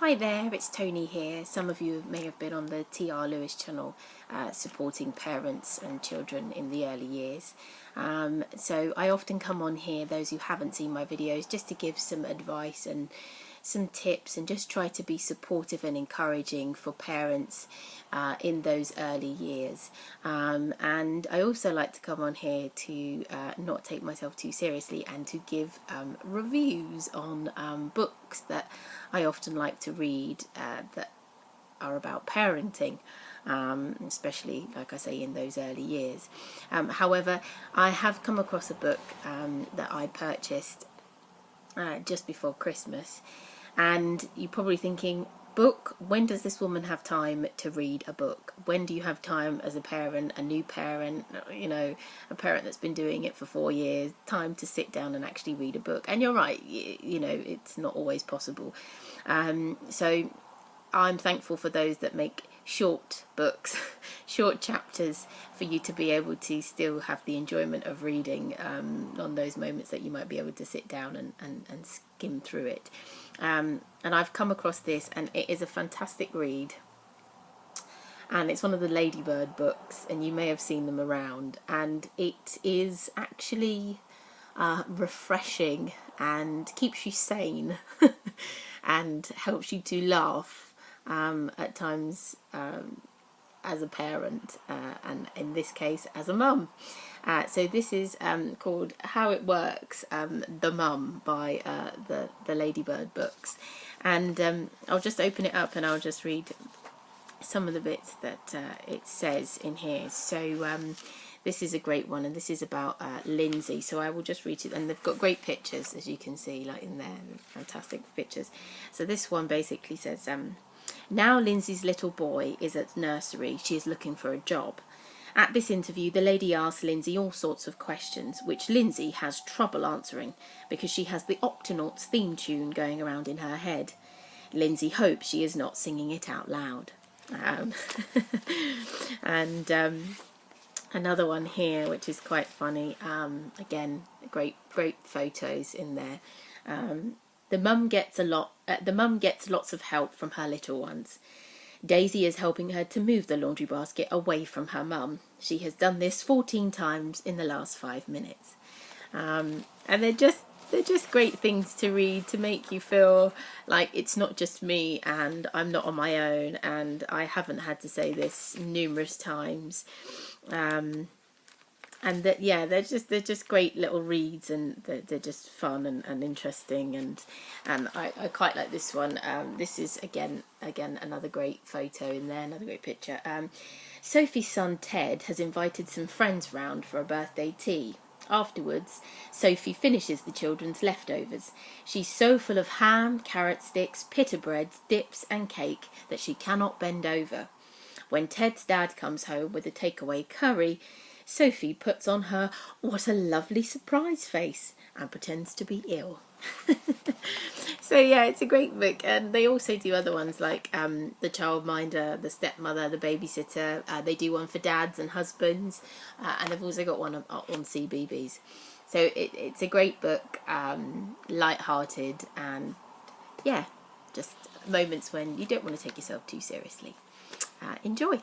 Hi there, it's Tony here. Some of you may have been on the TR Lewis channel supporting parents and children in the early years. So I often come on here, those who haven't seen my videos, just to give some advice and some tips and just try to be supportive and encouraging for parents in those early years. And I also like to come on here to not take myself too seriously and to give reviews on books that I often like to read that are about parenting, especially, like I say, in those early years. However, I have come across a book that I purchased just before Christmas, and you're probably thinking, book, when does this woman have time to read a book? When do you have time as a parent, a new parent, a parent that's been doing it for 4 years, time to sit down and actually read a book? And you're right, it's not always possible. So I'm thankful for those that make short books, short chapters, for you to be able to still have the enjoyment of reading on those moments that you might be able to sit down and skim through it. And I've come across this, and it is a fantastic read. And it's one of the Ladybird books, and you may have seen them around. And it is actually refreshing and keeps you sane and helps you to laugh at times as a parent, and in this case as a mum. So this is called How It Works, The Mum, by the Ladybird books. And I'll just open it up and I'll just read some of the bits that it says in here. So this is a great one, and this is about Lindsay. So I will just read it, and they've got great pictures, as you can see, like in there, fantastic pictures. So this one basically says, now Lindsay's little boy is at nursery. She is looking for a job. At this interview, the lady asks Lindsay all sorts of questions, which Lindsay has trouble answering because she has the Octonauts theme tune going around in her head. Lindsay hopes she is not singing it out loud. And another one here, which is quite funny. Again, great photos in there. The mum gets lots of help from her little ones. Daisy is helping her to move the laundry basket away from her mum. She has done this 14 times in the last 5 minutes. And they're just great things to read, to make you feel like it's not just me and I'm not on my own, and I haven't had to say this numerous times. And that, yeah, they're just great little reads, and they're just fun and interesting, and I quite like this one. This is again another great photo in there, another great picture. Sophie's son Ted has invited some friends round for a birthday tea. Afterwards, Sophie finishes the children's leftovers. She's so full of ham, carrot sticks, pita breads, dips and cake that she cannot bend over. When Ted's dad comes home with a takeaway curry, Sophie puts on her "what a lovely surprise" face and pretends to be ill. So yeah, it's a great book. And they also do other ones like the childminder, the stepmother, the babysitter. They do one for dads and husbands, and they've also got one on CBeebies. So it's a great book, light-hearted, and yeah, just moments when you don't want to take yourself too seriously. Enjoy.